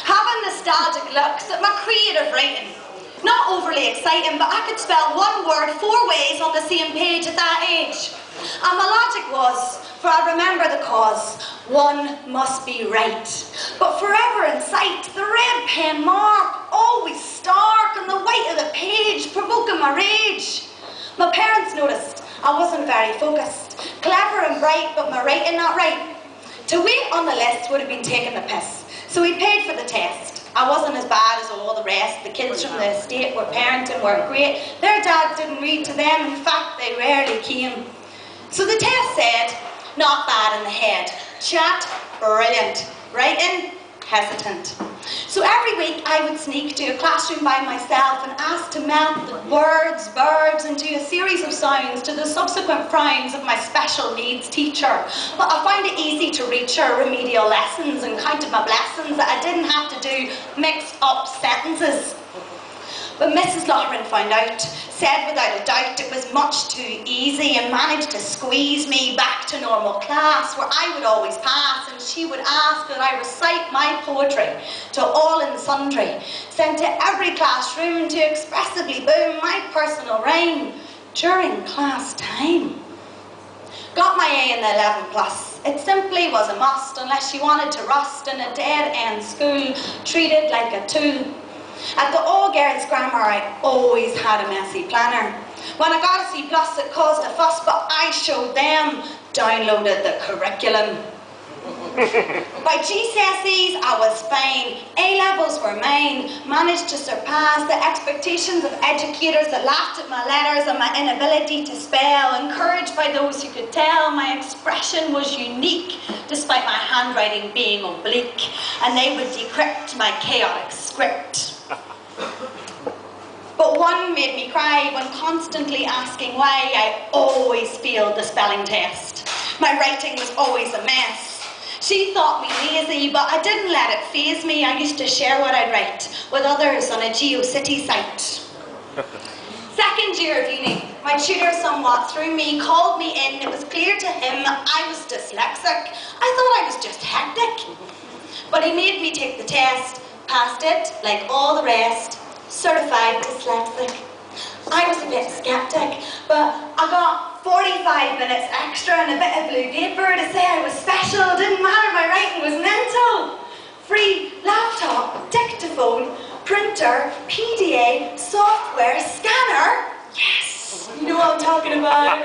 having nostalgic looks at my creative writing. Not overly exciting, but I could spell one word 4 ways on the same page at that age. And my logic was, for I remember the cause, one must be right. But forever in sight, the red pen mark, always stark, and the white of the page, provoking my rage. My parents noticed I wasn't very focused, clever and bright, but my writing not right. To wait on the list would have been taking the piss, so we paid for the test. I wasn't as bad as all the rest. The kids from the estate were parenting weren't great. Their dads didn't read to them. In fact, they rarely came. So the test said, not bad in the head. Chat, brilliant. Writing, hesitant. So every week I would sneak to a classroom by myself and ask to melt the words, verbs into a series of sounds to the subsequent frowns of my special needs teacher. But I found it easy to reach her remedial lessons and counted my blessings that I didn't have to do mixed up sentences. But Mrs. Loughren found out, said without a doubt it was much too easy, and managed to squeeze me back to normal class where I would always pass, and she would ask that I recite my poetry to all and sundry, sent to every classroom to expressively boom my personal rhyme during class time. Got my A in the 11 plus. It simply was a must unless you wanted to rust in a dead-end school treated like a tool. At the all-girls grammar, I always had a messy planner. When I got a C+, it caused a fuss, but I showed them, downloaded the curriculum. By GCSEs, I was fine. A-levels were mine. Managed to surpass the expectations of educators that laughed at my letters and my inability to spell, encouraged by those who could tell my expression was unique, despite my handwriting being oblique, and they would decrypt my chaotic script. But one made me cry when constantly asking why I always failed the spelling test. My writing was always a mess. She thought me lazy, but I didn't let it faze me. I used to share what I'd write with others on a GeoCity site. Second year of uni, my tutor somewhat threw me, called me in. It was clear to him I was dyslexic. I thought I was just hectic. But he made me take the test, passed it like all the rest, certified dyslexic. I was a bit skeptic, but I got 45 minutes extra and a bit of blue paper to say I was special. Didn't matter, my writing was mental. Free laptop, dictaphone, printer, PDA, software, scanner. Yes, you know what I'm talking about.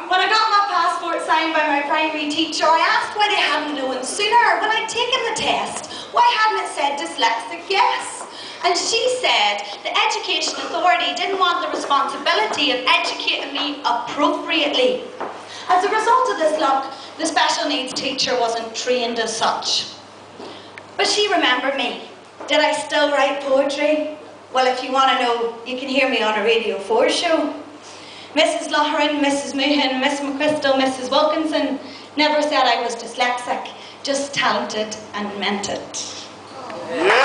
When I got my passport signed by my primary teacher, I asked why they hadn't known sooner. When I'd taken the test, why hadn't it said dyslexic yes? And she said the education authority didn't want the responsibility of educating me appropriately. As a result of this luck, the special needs teacher wasn't trained as such. But she remembered me. Did I still write poetry? Well, if you want to know, you can hear me on a Radio 4 show. Mrs. Loughren, Mrs. Moohan, Miss McChrystal, Mrs. Wilkinson never said I was dyslexic, just talented and meant it. Yeah.